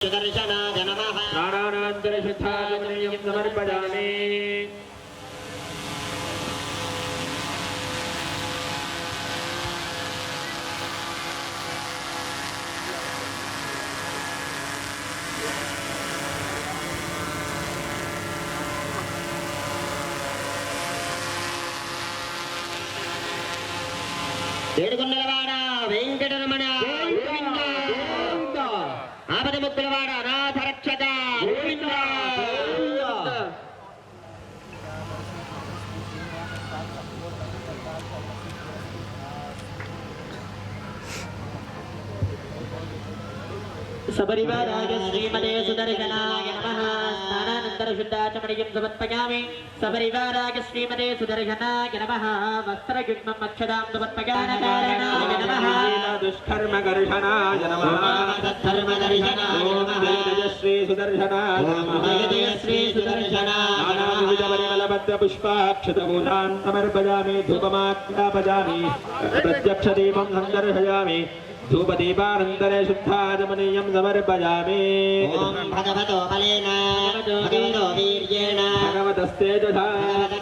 सुदर्शनाय नमः प्राणानान्तरशुद्धागमनीयं समर्पयामि। ఏడుకొండలవాడ వెంకటరమణ ఆపదముక్కులవాడ అనాథ రక్షక सबरिवाराय श्रीमते सुदर्शनाय नमः स्नानानंतर शुद्धाचमणीयं समर्पयामि। सबरिवाराय श्रीमते सुदर्शनाय नमः वस्त्रयुग्मम् अक्षदां समर्पयामि। नमः दुष्कर्मकर्षणाय नमः धर्मदर्शनाय नमः जय श्री सुदर्शनाय नमः जय श्री सुदर्शनाय नानाविधपरिमलबद्धपुष्पाक्षतपूजान् समर्पयामि। धूपमाज्ञापयामि प्रत्यक्षदीपं सन्दर्शयामि। धूपदीपानन्तरे शुद्धाचमनीयं समर्पयामि। ओम भगवतो बलेन भगवतो वीर्येण भगवतस्तेजसा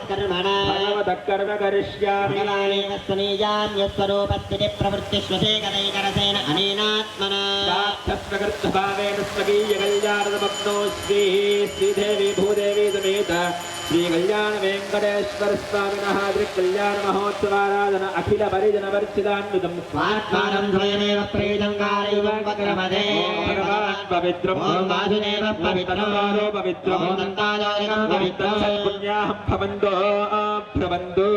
कर्मणा भगवतः कर्म करिष्यामि। भगवानेव स्वनीयान्यस्वरूपस्थितिः प्रवृत्तिष्वसेकदैकरसेन अनेनात्मना साक्षात्कृतभावेन स्वकीयकल्याणमप्नोष्मि। श्रीदेवी भूदेवी समेत श्रीकल्याण वेंकटेश्वर स्वामिनः त्रिकल्याण महोत्सवाराधन अखिल परिजन वर्षितान्वितं स्वात्मानं स्वयमेव प्रेतं कार्यं वक्रमदे भगवान् पवित्रम् ओम वासुदेव पवित्रम् पवित्रम् ओम दन्तायोगं पवित्रम् सत्पुण्याहं भवन्तो भ्रवन्तु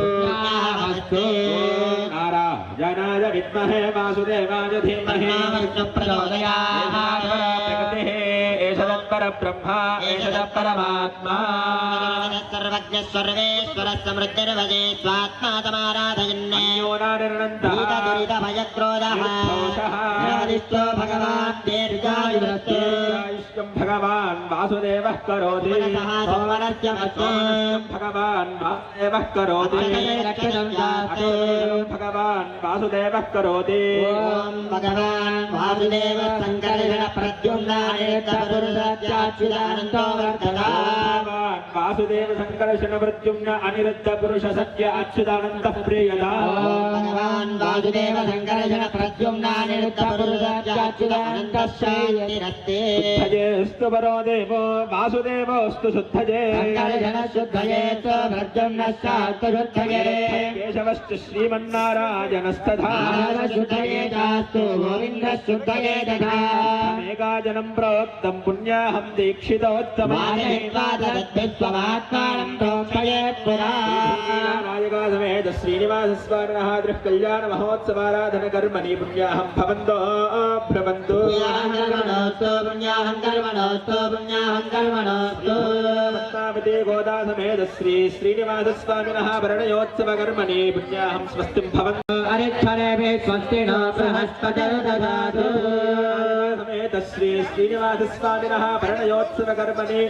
नारायणाय विद्महे वासुदेवाय धीमहि विष्णु प्रचोदयात् प्रकृतिः एष तत्परब्रह्म एष तत्परमात्मा सर्वज्ञ सर्वेश्वर समृद्धिर्भजे स्वात्मा तमाराधयन् भूत भयक्रोधः निरवधिष्ठो भगवान् दीर्घायुरस्ते भगवान् वासुदेवः करोति भगवान् वासुदेवः करोति भगवान् वासुदेवः करोति ओम भगवान् वासुदेव संकर्षण प्रद्युम्नानेतपुरुषाच्युतानन्दो वर्धता भगवान् वासुदेव संकर्षण प्रद्युम्न अनिरुद्ध पुरुष सत्य अच्युतानंद प्रियदा भगवान् वासुदेव संकर्षण प्रद्युम्नानेतपुरुषाच्युतानन्दो शान्तिरस्ते शुद्धजेस्तु परो देवो वासुदेवोस्तु शुद्धजे संकर्षण शुद्धये च प्रद्युम्नश्चास्तु शुद्धये केशवश्च श्रीमन्नारायणस्तथा शुद्धये चास्तु गोविन्द शुद्धये तथा मेकाजनं प्रोक्तं पुण्याहं दीक्षितोत्तमात्मानं प्रोक्षयेत् पुरा नायका समेत श्रीनिवासस्वामिनः त्रिकल्याण महोत्सवाराधन कर्मणि पुण्याहं भवन्तो भ्रवन्तु पुण्याहं कर्मणोस्तु पद्मावती गोदा समेत श्री श्रीनिवासस्वामिनः वर्णयोत्सव कर्मणि पुण्याहं स्वस्तिं भवन्तु अरिक्षरेभे स्वस्ति नो बृहस्पतिर्दधातु समेत श्री श्रीनिवासस्वामिनः वर्णयोत्सव कर्मणि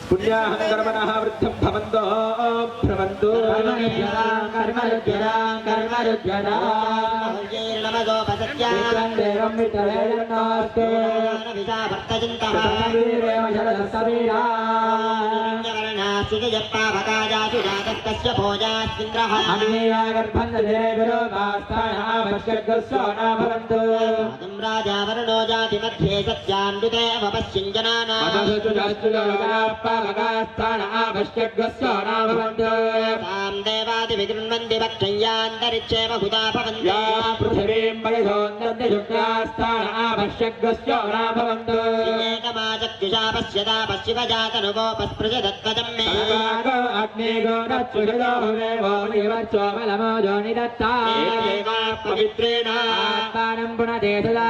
पुण्याहं कर्मणः वृद्धं भवन्तो भ्रवन्तु राजा वरुणो जाति मध्ये सत्यान्विते अवपश्चिञ्जनाना तां देवादि विगृह्णन्ति भक्षय्यान्तरिक्षे बहुधा भवन्ति पृथिवीं वयसोन्दन्ति शुक्रास्थान आवश्यकस्योना भवन्तु एकमाचक्षुषा पश्यता पश्चिमजातनुगोपस्पृशदत्वजं मे अग्निगो नच्युषदोहरेवो निदत्ता पवित्रेण आत्मानं पुनते सदा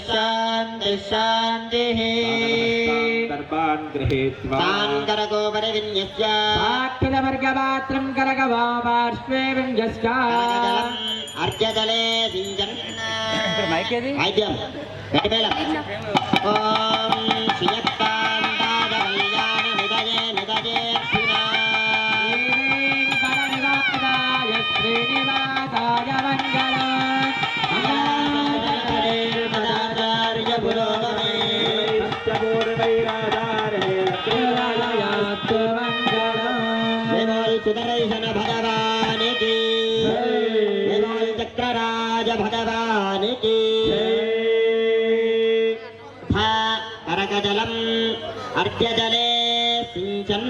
शांति शांति तान् गृहीत्वा तान् करगोपरि विन्यस्य साक्षितवर्गपात्रं करगवा पार्श्वे विञ्जश्च करगजलम् अर्घ्यजले सिञ्चन् वाद्यं गणिमेलम् ॐ श्रियकान्ताय कल्याणनिधये निधयेऽर्थिना श्रीनिवासाय श्रीनिवासाय मङ्गलाचार्य पुरोगमे देवोल सुदर्शन भगवान की देवोल चक्रराज भगवान की था करकजलम् अर्घ्यजले सिञ्चन्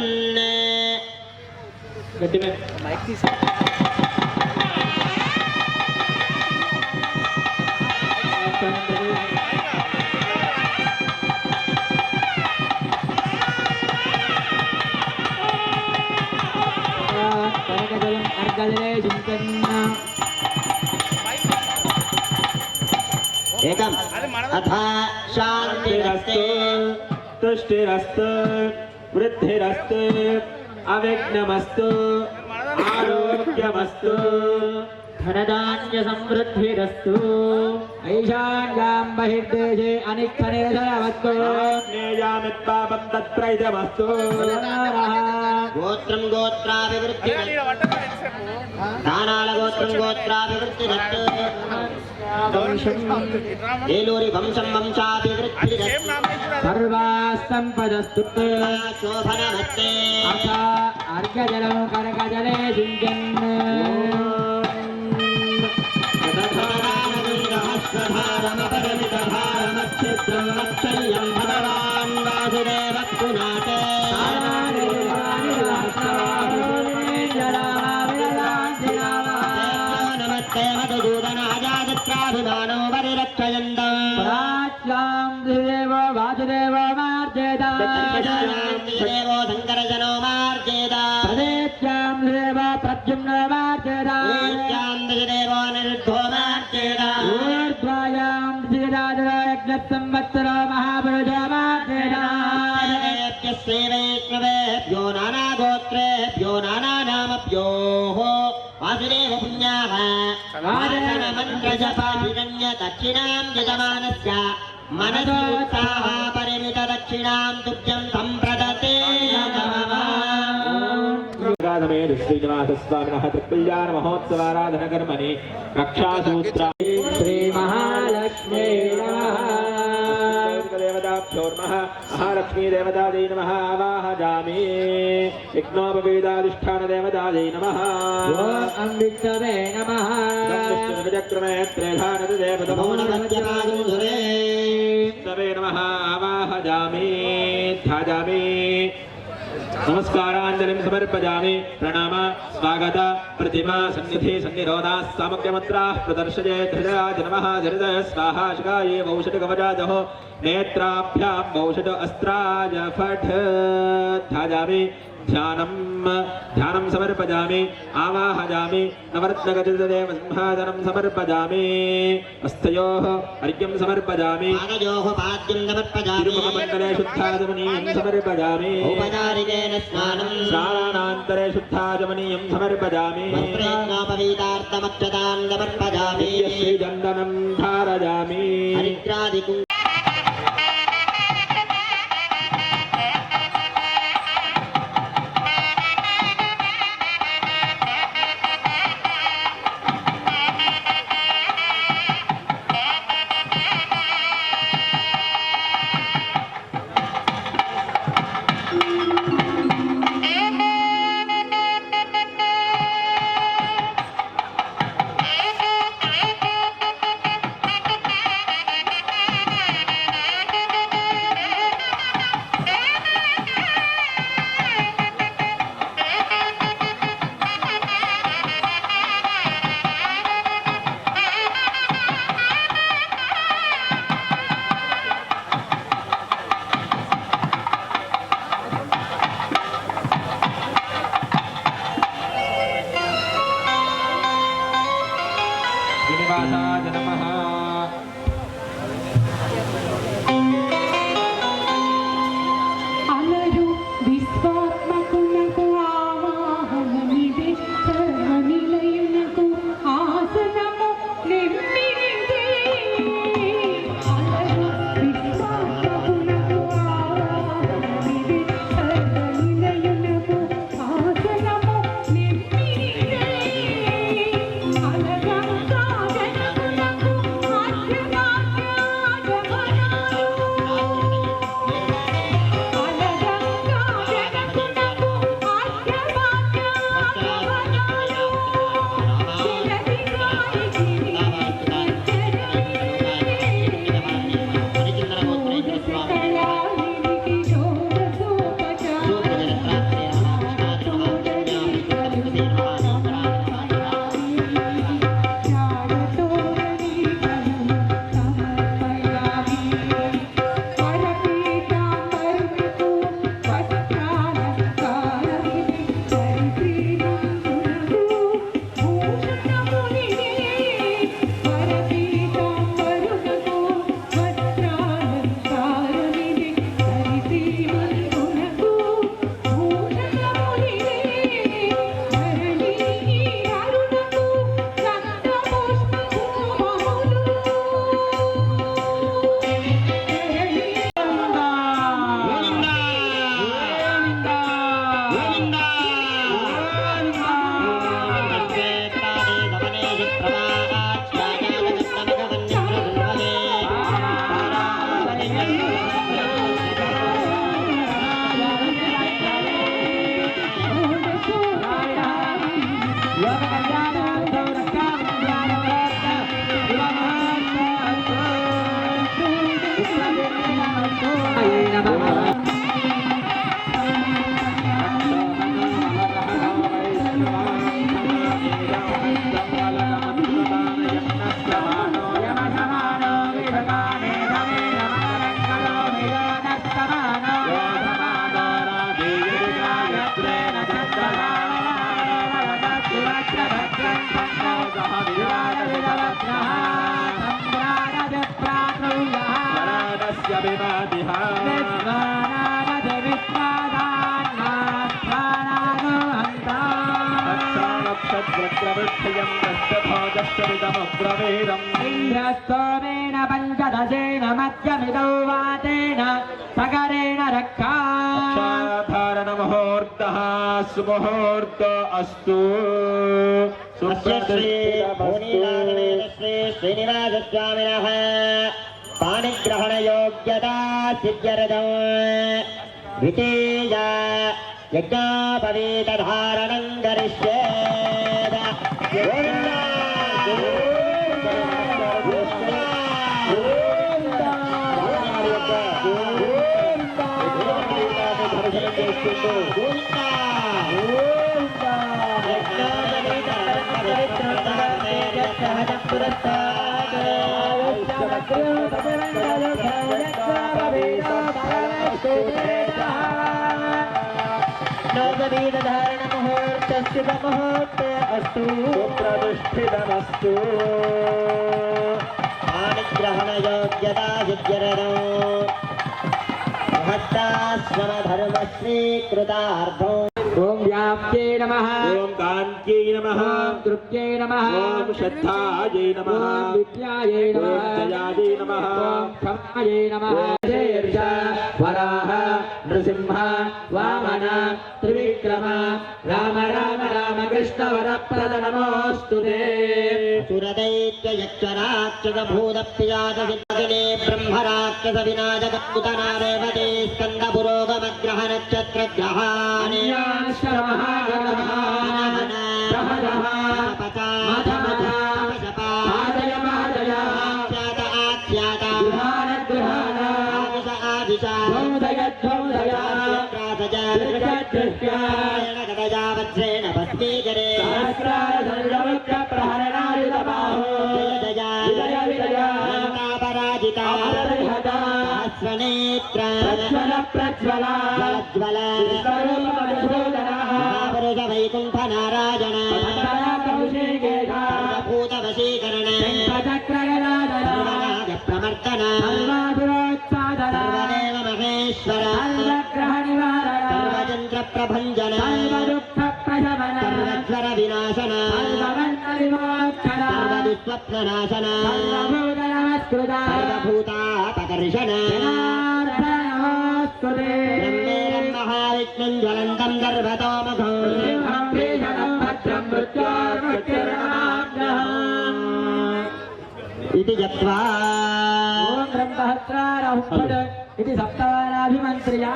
करगजलम् अर्घजले सिञ्चन् एकम् अथ शान्तिरस्ते तुष्टिरस्तु वृद्धिरस्तु अविघ्नमस्तु आरोग्यमस्तु धनधान्य समृद्धिरस्तु ऐशान्यां बहिर्देशे अनिष्टनिर्धनवस्तु ज्ञेयामित्पापं तत्रैतमस्तु गोत्रं गोत्राभिवृद्धि दानाल गोत्रं गोत्राभिवृद्धिरस्तु ఏలూరి వంశం వంశాభివృద్ధి सर्वास्सम्पदस्तु శోభనమస్తే अथ अर्घजलं करगजले सहस्रधारमपरिमितभारमच्छिद्रमक्षल्यं भगवान् वासुदेव पुनाते नमस्ते मधुसूदनाजादित्राभिमानो परिरक्षयन्तम् देवो वासुदेव मार्जेदा देवो शङ्करजनो मार्जेदा प्रदेश्यां देव प्रद्युम्नो मार्जेदा देवो निरुद्धो मार्जेदा ऊर्ध्वायां यज्ञसंवत्सरो महापुरुषो मार्जेदा सेवैष्णवेभ्यो नानागोत्रेभ्यो नानानामभ्योः वासुदेव पुण्याः वादनमन्त्रजपाभिरण्य दक्षिणां यजमानस्य मनसोत्साह परिमितदक्षिणां तुभ्यं सम्प्रदते राधमेधु श्रीनिवासस्वामिनः त्रिकल्याण महोत्सवाराधनकर्मणि रक्षासूत्रा श्रीमहालक्ष्मी नमः देवताभ्योर्मः महालक्ष्मी देवतायै नमः आवाहयामि यज्ञोपवेदाधिष्ठान देवतायै नमः अम्बिष्टवे नमः विचक्रमे त्रेधानद देवतमो नमः आवाहयामि ध्यायामि नमस्कारांजलिं समर्पयामि प्रणाम स्वागत प्रतिमा सन्निधि सन्निरोधा सामग्र्यमन्त्राः प्रदर्शयेत् हृदयाय नमः हृदय स्वाहा शिखायै वौषधकवचादहो नेत्राभ्यां वौषध अस्त्राय फट् ध्यायामि ध्यानं समर्पयामि आवाहयामि नवरत्नगजदेव सिंहासनं समर्पयामि हस्तयोः अर्घ्यं समर्पयामि पादयोः पाद्यं समर्पयामि तिरुमुखमण्डले शुद्धाचमनीयं समर्पयामि औपचारिकेन स्नानं स्नानानन्तरे शुद्धाचमनीयं समर्पयामि वस्त्रेज्ञोपवीतार्थमक्षतां समर्पयामि श्रीचन्दनं धारयामि हरिद्रादिकु इंद्रस्तोमेन पंचदशेन मध्यमिदौ वातेन सगरेण रक्षा धारणमुहूर्तः सुमुहूर्त अस्तु श्रीनिवासस्वामिनः पाणिग्रहणयोग्यता सिद्ध्यर्थं द्वितीया यज्ञोपवीतधारणं करिष्येत् धारणमुहूर्तस्य मुहूर्ते अस्तु प्रतिष्ठितमस्तु पाणिग्रहणयोग्यता सिद्ध्यर्थं महत्ताश्रमधर्मस्वीकृतार्थं ओम व्याप्त्यै नमः ओम कांत्यै नमः ओम तृप्त्यै नमः ओम श्रद्धायै नमः ओम विद्यायै ओम नमः दयायै नमः ओम क्षमायै नमः शीर्ष वराह नृसिंह वामन त्रिविक्रम राम राम राम कृष्ण वरप्रद नमोस्तुते सुरदैत्ययक्षराक्षसभूतप्रियातसिद्धगिने ब्रह्मराक्षसविनाशकत्कुतनादेवते स्कन्दपुरोगमग्रहनक्षत्रग्रहाणे वज्रेण भस्मीकरे पराजिता वैकुंठ नारायण भूतवशीकरण प्रमर्दन सर्वदेव महेश्वर सर्वचंद्र प्रभंजन सर्वज्वर विनाशन सर्वदुःस्वप्ननाशन सर्वभूतापकर्षण ब्रह्मेरं महाविष्णुं ज्वलन्तं सर्वतोमुखं इति जप्त्वा ओम ब्रह्महस्रारहुपद इति सप्तवानाभिमन्त्र्या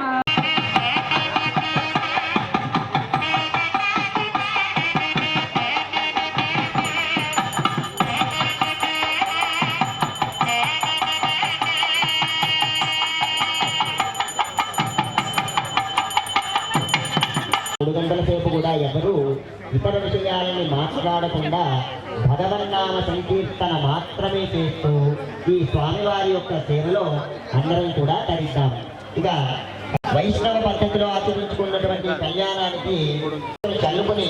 గంటల సేపు కూడా ఎవరు ఇతర విషయాలని మాట్లాడకుండా భగవన్నామ సంకీర్తన మాత్రమే చేస్తూ ఈ స్వామివారి యొక్క సేవలో అందరం కూడా తరిద్దాం. ఇక వైష్ణవ పద్ధతిలో ఆచరించుకున్నటువంటి కళ్యాణానికి చల్లుకుని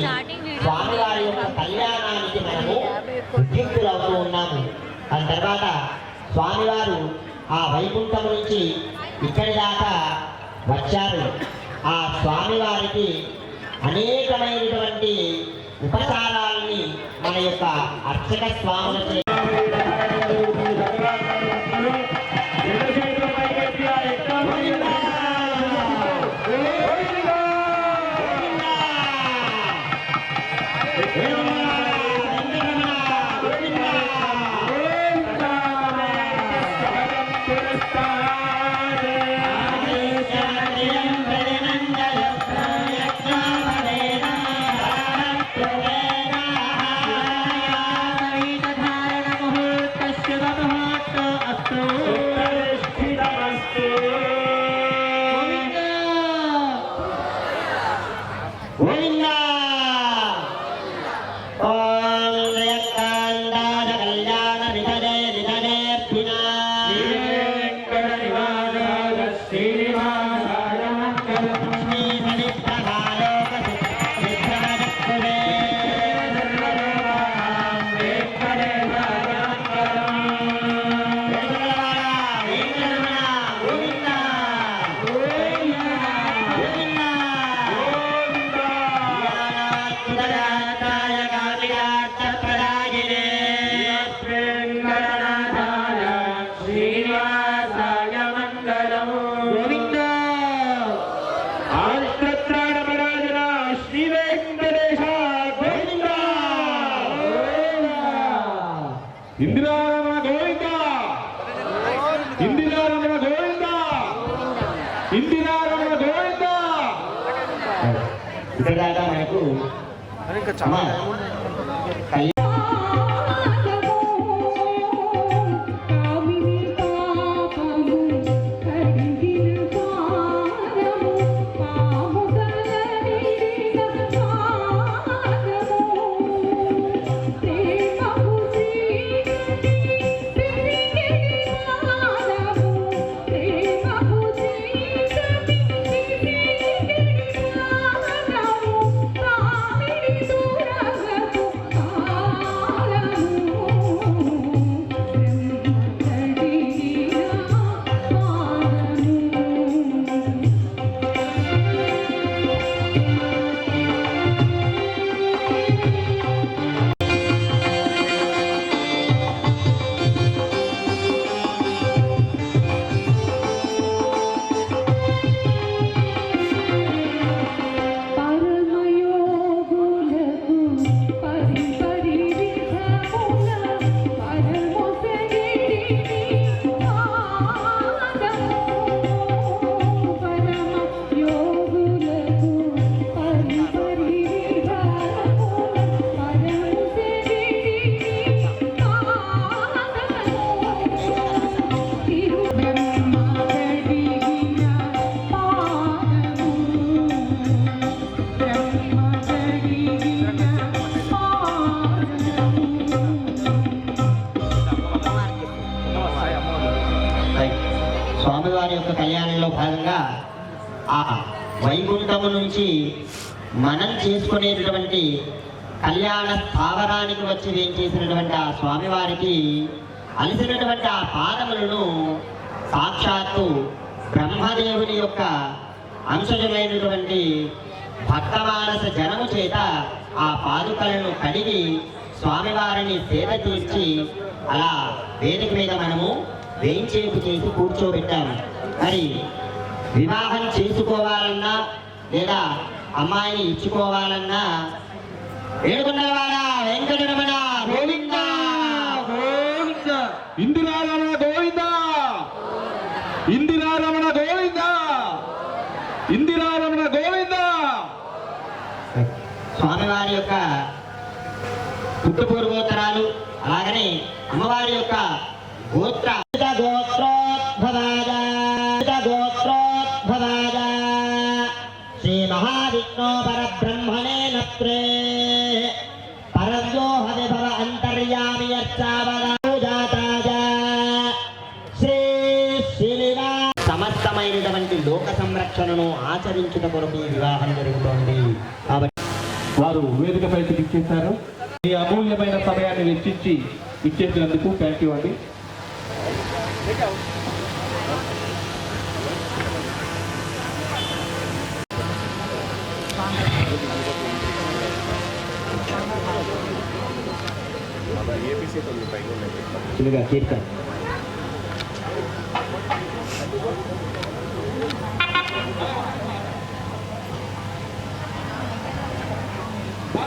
స్వామివారి యొక్క కళ్యాణానికి మనము ఉద్యుక్తులవుతూ ఉన్నాము. దాని తర్వాత స్వామివారు ఆ వైకుంఠం నుంచి ఇక్కడి దాకా వచ్చారు. ఆ స్వామివారికి అనేకమైనటువంటి ఉపచారాలని మన యొక్క అర్చక స్వాములచే ఇక్కడ దాకా మనకు అమ్మా, స్వామివారి యొక్క కళ్యాణంలో భాగంగా ఆ వైకుంఠము నుంచి మనం చేసుకునేటటువంటి కళ్యాణ స్థావరానికి వచ్చి ఏం చేసినటువంటి ఆ స్వామివారికి అలిసినటువంటి ఆ పాదములను సాక్షాత్తు బ్రహ్మదేవుని యొక్క అంశజమైనటువంటి భక్తమానస జనము చేత ఆ పాదుకలను కడిగి స్వామివారిని సేద తీర్చి అలా వేదిక మీద మనము వేయించేపు చేసి కూర్చోబెట్టాము. మరి వివాహం చేసుకోవాలన్నా లేదా అమ్మాయిని ఇచ్చుకోవాలన్నా ఏడుకొండలవాడ వెంకటరమణ గోవింద గోవింద, ఇందిరారమణ గోవింద, ఇందిరారమణ గోవింద, ఇందిరారమణ గోవింద. స్వామివారి యొక్క పుట్టుపూర్వోత్తరాలు అలాగనే అమ్మవారి యొక్క గోత్ర గోత్రోద్భవాద గోత్రోద్భవాద శ్రీ మహావిష్ణు పరబ్రహ్మణే నత్రే పరవ్యో హవిభవ అంతర్యామి యచ్చావదాతాజ శ్రీ శ్రీనివా. సమస్తమైనటువంటి లోక సంరక్షణను ఆచరించుట కొరకు ఈ వివాహం జరుగుతోంది. కాబట్టి వారు వేదికపైకి ఇచ్చేశారు. మీ అమూల్యమైన సమయాన్ని వెచ్చించి ఇచ్చేసినందుకు థ్యాంక్ యూ అండి. కీర్తన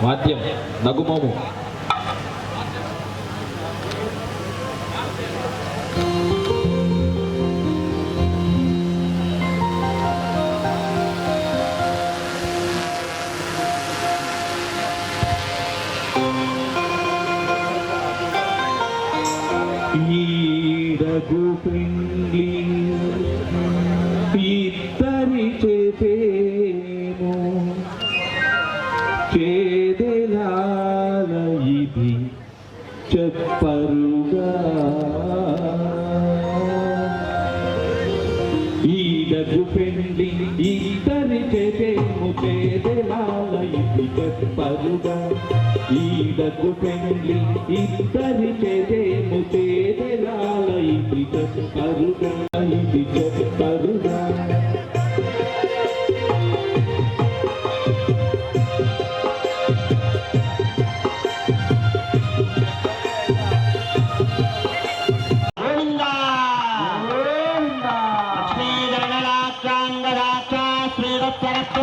వాద్యం నగుమోము. ఈడగు పిండి ఇద్దరి చేపేమో చేదెలాల ఇది చెప్పరుగా. ఈడగు పెండ్లి ఇద్దరి చేపేమో చేదెలాల ఇది చెప్పరుగా. ఈడగు పెండ్లి ఇద్దరి చేపేమో చేదెలాల ఇది చెప్పరుగా, ఇది చెప్పరుగా. శాసన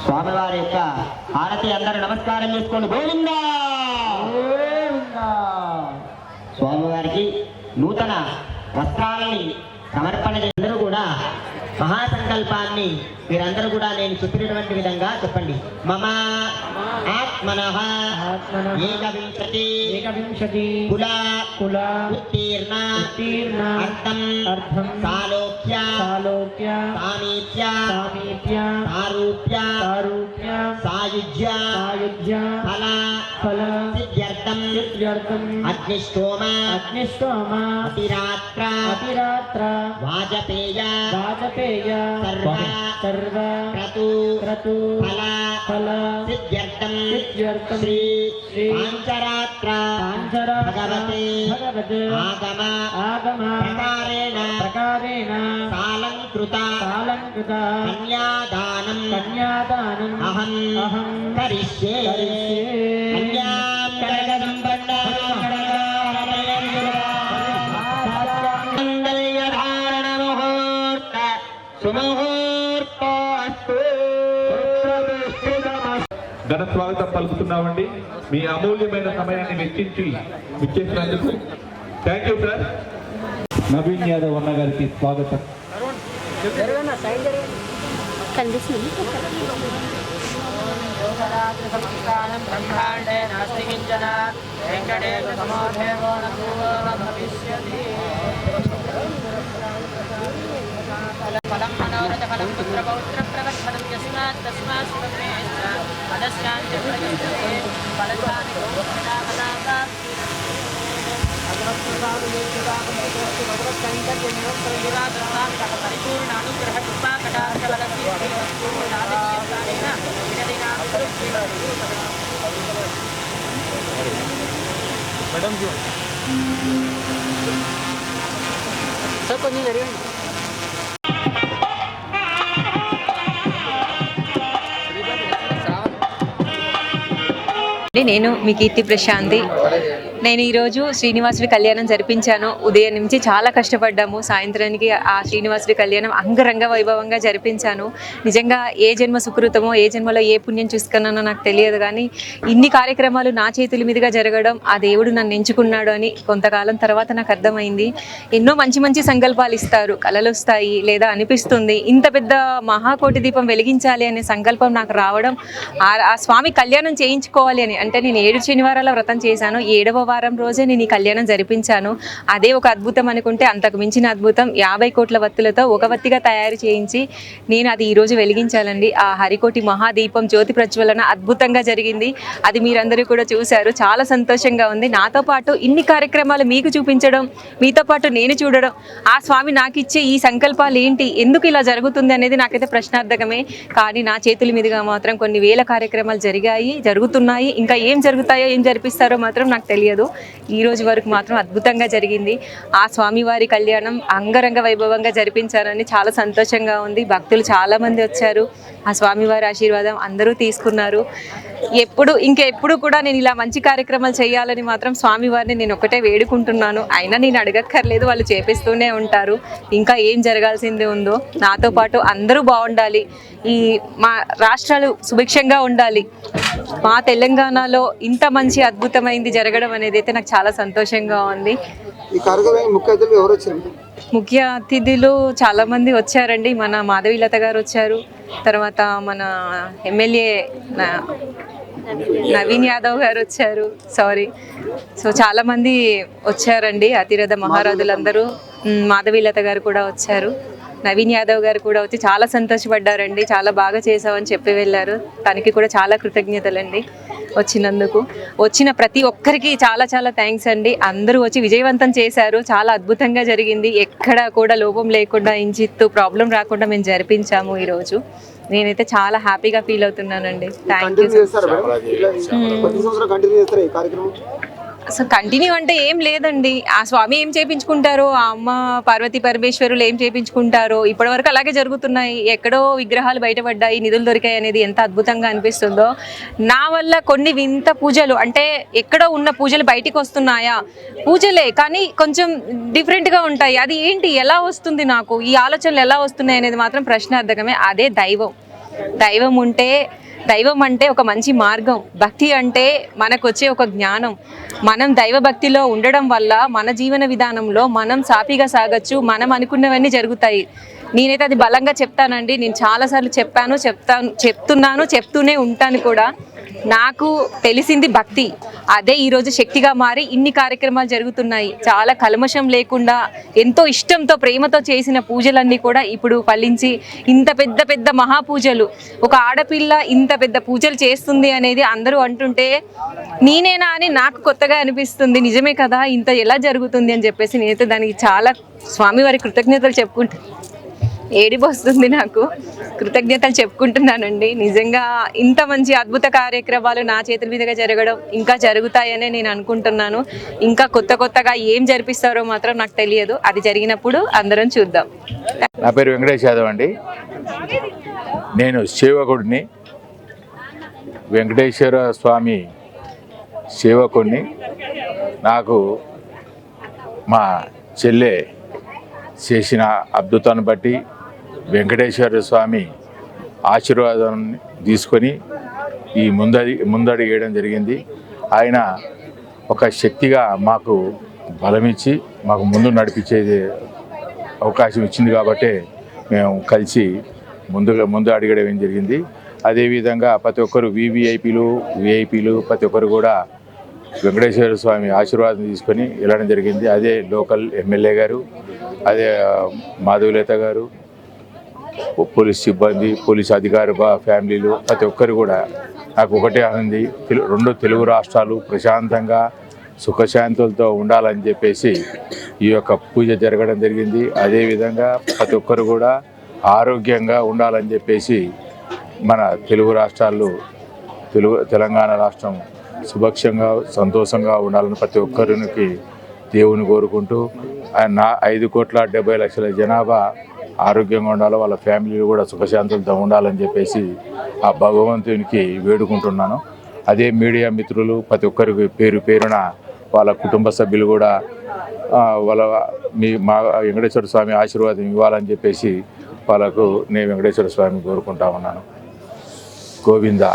స్వామివారి యొక్క హారతి అందరూ నమస్కారం చేసుకోండి. గోవిందా స్వామివారికి నూతన వస్త్రాలని సమర్పణ అందరూ కూడా మహాసంకల్పాన్ని మీరందరూ కూడా నేను చెప్పినటువంటి విధంగా చెప్పండి. మమ ఆత్మనః ఏకవింశతి కుల ఉత్తీర్ణ అర్థం సాలోక్య సామీప్య సారూప్య సాయుజ్య ఫల సిద్ధ్యర్థం అగ్నిష్టోమ అతిరాత్ర వాజపేయ సర్వ క్రతు ఫల సిద్ధ్యర్థం శ్రీ పాంచరాత్ర భగవతే ఆగమ ప్రకారేణ సాలంకృత కన్యాదానం అహం కరిష్యే. కన్యాం మంగళ్యధారణ ముహూర్త సుముహూర్తోస్తు. ఘన స్వాగతం పలుకుతున్నామండి. మీ అమూల్యమైన సమయాన్ని వెచ్చించి విచ్చేసినందుకు thank you sir. Naveen Yadav అన్న గారికి స్వాగతం. బ్రహ్మాండే నాస్తి కించన వెంకటేశ సమోధేవో భవిష్యతి. ఫలం మనోరథ ఫలం పుత్ర పౌత్ర ప్రవత్ఫలం యస్మాత్ తస్మాత్ శుభమేశ్చ పదశ్యాంతి ప్రయచ్చతే ఫలదాని గోపదాపదాపా పరిపూర్ణ అనుగ్రహ కృపా కటాక్ష సార్ కొంచెం జరిగింది. నేను మీ కీర్తి ప్రశాంతి. నేను ఈరోజు శ్రీనివాసుడి కళ్యాణం జరిపించాను. ఉదయం నుంచి చాలా కష్టపడ్డాము. సాయంత్రానికి ఆ శ్రీనివాసుడి కళ్యాణం అంగరంగ వైభవంగా జరిపించాను. నిజంగా ఏ జన్మ సుకృతమో, ఏ జన్మలో ఏ పుణ్యం చూసుకున్నానో నాకు తెలియదు, కానీ ఇన్ని కార్యక్రమాలు నా చేతుల మీదుగా జరగడం ఆ దేవుడు నన్ను ఎంచుకున్నాడు అని కొంతకాలం తర్వాత నాకు అర్థమైంది. ఎన్నో మంచి మంచి సంకల్పాలు ఇస్తారు, కలలు వస్తాయి, లేదా అనిపిస్తుంది ఇంత పెద్ద మహాకోటి దీపం వెలిగించాలి అనే సంకల్పం నాకు రావడం, ఆ స్వామి కళ్యాణం చేయించుకోవాలి అని. అంటే నేను 7 శనివారాల వ్రతం చేశాను. 7వ వారం రోజే నేను ఈ కళ్యాణం జరిపించాను. అదే ఒక అద్భుతం అనుకుంటే అంతకు మించిన అద్భుతం 50 కోట్ల వత్తులతో ఒక వత్తిగా తయారు చేయించి నేను అది ఈరోజు వెలిగించాలండి. ఆ హరికోటి మహాదీపం జ్యోతి ప్రజ్వలన అద్భుతంగా జరిగింది. అది మీరందరూ కూడా చూశారు. చాలా సంతోషంగా ఉంది. నాతో పాటు ఇన్ని కార్యక్రమాలు మీకు చూపించడం, మీతో పాటు నేను చూడడం, ఆ స్వామి నాకు ఇచ్చే ఈ సంకల్పాలు ఏంటి, ఎందుకు ఇలా జరుగుతుంది అనేది నాకైతే ప్రశ్నార్థకమే. కానీ నా చేతుల మీదుగా మాత్రం కొన్ని వేల కార్యక్రమాలు జరిగాయి, జరుగుతున్నాయి. ఇంకా ఏం జరుగుతాయో, ఏం జరిపిస్తారో మాత్రం నాకు తెలియదు. ఈ రోజు వరకు మాత్రం అద్భుతంగా జరిగింది. ఆ స్వామివారి కళ్యాణం అంగరంగ వైభవంగా జరిపించారని చాలా సంతోషంగా ఉంది. భక్తులు చాలామంది వచ్చారు. ఆ స్వామివారి ఆశీర్వాదం అందరూ తీసుకున్నారు. ఇంకెప్పుడు కూడా నేను ఇలా మంచి కార్యక్రమాలు చేయాలని మాత్రం స్వామివారిని నేను ఒకటే వేడుకుంటున్నాను. అయినా నేను అడగక్కర్లేదు, వాళ్ళు చేపిస్తూనే ఉంటారు. ఇంకా ఏం జరగాల్సింది ఉందో, నాతో పాటు అందరూ బాగుండాలి, ఈ మా రాష్ట్రాలు సుభిక్షంగా ఉండాలి. మా తెలంగాణలో ఇంత మంచి అద్భుతమైంది జరగడం అనేది అయితే నాకు చాలా సంతోషంగా ఉంది. ముఖ్య అతిథులు చాలా మంది వచ్చారండి. మన మాధవీలత గారు వచ్చారు, తర్వాత మన ఎమ్మెల్యే నవీన్ యాదవ్ గారు వచ్చారు. సో చాలా మంది వచ్చారండి. అతిరథ మహారాజులందరూ, మాధవీలత గారు కూడా వచ్చారు, నవీన్ యాదవ్ గారు కూడా వచ్చి చాలా సంతోషపడ్డారండి. చాలా బాగా చేసావని చెప్పి వెళ్ళారు. తనకి కూడా చాలా కృతజ్ఞతలండి వచ్చినందుకు. వచ్చిన ప్రతి ఒక్కరికి చాలా చాలా థ్యాంక్స్ అండి. అందరూ వచ్చి విజయవంతం చేశారు. చాలా అద్భుతంగా జరిగింది. ఎక్కడ కూడా లోపం లేకుండా, ఇంచిత్తు ప్రాబ్లం రాకుండా మేము జరిపించాము ఈరోజు. నేనైతే చాలా హ్యాపీగా ఫీల్ అవుతున్నానండి. Thank you. అసలు కంటిన్యూ అంటే ఏం లేదండి. ఆ స్వామి ఏం చేయించుకుంటారో, ఆ అమ్మ పార్వతీ పరమేశ్వరులు ఏం చేయించుకుంటారో ఇప్పటివరకు అలాగే జరుగుతున్నాయి. ఎక్కడో విగ్రహాలు బయటపడ్డాయి, నిధులు దొరికాయి అనేది ఎంత అద్భుతంగా అనిపిస్తుందో. నా వల్ల కొన్ని వింత పూజలు, అంటే ఎక్కడో ఉన్న పూజలు బయటికి వస్తున్నాయా, పూజలే కానీ కొంచెం డిఫరెంట్గా ఉంటాయి. అది ఏంటి, ఎలా వస్తుంది, నాకు ఈ ఆలోచనలు ఎలా వస్తున్నాయి అనేది మాత్రం ప్రశ్నార్థకమే. అదే దైవం. దైవం అంటే ఒక మంచి మార్గం, భక్తి అంటే మనకు వచ్చే ఒక జ్ఞానం. మనం దైవభక్తిలో ఉండడం వల్ల మన జీవన విధానంలో మనం సాఫీగా సాగచ్చు, మనం అనుకున్నవన్నీ జరుగుతాయి. నేనైతే అది బలంగా చెప్తానండి. నేను చాలాసార్లు చెప్తున్నాను, చెప్తూనే ఉంటాను కూడా. నాకు తెలిసింది భక్తి, అదే ఈరోజు శక్తిగా మారి ఇన్ని కార్యక్రమాలు జరుగుతున్నాయి. చాలా కల్మషం లేకుండా ఎంతో ఇష్టంతో ప్రేమతో చేసిన పూజలన్నీ కూడా ఇప్పుడు ఫలించి ఇంత పెద్ద పెద్ద మహాపూజలు, ఒక ఆడపిల్ల ఇంత పెద్ద పూజలు చేస్తుంది అనేది అందరూ అంటుంటే నేనేనా అని నాకు కొత్తగా అనిపిస్తుంది. నిజమే కదా, ఇంత ఎలా జరుగుతుంది అని చెప్పేసి నేనైతే దానికి చాలా స్వామివారి కృతజ్ఞతలు ఏడిపు వస్తుంది, నాకు కృతజ్ఞతలు చెప్పుకుంటున్నానండి. నిజంగా ఇంత మంచి అద్భుత కార్యక్రమాలు నా చేతుల మీదుగా జరగడం ఇంకా జరుగుతాయనే నేను అనుకుంటున్నాను. ఇంకా కొత్తగా ఏం జరిపిస్తారో మాత్రం నాకు తెలియదు, అది జరిగినప్పుడు అందరం చూద్దాం. నా పేరు వెంకటేష్ యాదవ్ అండి. నేను సేవకుడిని, వెంకటేశ్వర స్వామి సేవకుడిని. నాకు మా చెల్లె చేసిన అద్భుతాన్ని బట్టి వెంకటేశ్వర స్వామి ఆశీర్వాదం తీసుకొని ఈ ముందడి వేయడం జరిగింది. ఆయన ఒక శక్తిగా మాకు బలమిచ్చి మాకు ముందు నడిపించేది అవకాశం ఇచ్చింది కాబట్టి మేము కలిసి ముందు అడిగడం జరిగింది. అదేవిధంగా ప్రతి ఒక్కరు విఐపీలు ప్రతి ఒక్కరు కూడా వెంకటేశ్వర స్వామి ఆశీర్వాదం తీసుకొని వెళ్ళడం జరిగింది. అదే లోకల్ ఎమ్మెల్యే గారు, అదే మాధవీలత గారు, పోలీస్ సిబ్బంది, పోలీస్ అధికారి ఫ్యామిలీలు ప్రతి ఒక్కరు కూడా నాకు ఒకటే ఆనంది, 2 తెలుగు రాష్ట్రాలు ప్రశాంతంగా సుఖశాంతులతో ఉండాలని చెప్పేసి ఈ యొక్క పూజ జరగడం జరిగింది. అదేవిధంగా ప్రతి ఒక్కరు కూడా ఆరోగ్యంగా ఉండాలని చెప్పేసి మన తెలుగు రాష్ట్రాలు తెలంగాణ రాష్ట్రం సుభిక్షంగా సంతోషంగా ఉండాలని ప్రతి ఒక్కరికి దేవుని కోరుకుంటూ, నా 5,70,00,000 జనాభా ఆరోగ్యంగా ఉండాలి, వాళ్ళ ఫ్యామిలీలు కూడా సుఖశాంతులతో ఉండాలని చెప్పేసి ఆ భగవంతునికి వేడుకుంటున్నాను. అదే మీడియా మిత్రులు ప్రతి ఒక్కరికి పేరున వాళ్ళ కుటుంబ సభ్యులు కూడా మా వెంకటేశ్వర స్వామి ఆశీర్వాదం ఇవ్వాలని చెప్పేసి వాళ్ళకు నేను వెంకటేశ్వర స్వామిని కోరుకుంటా ఉన్నాను. గోవిందా.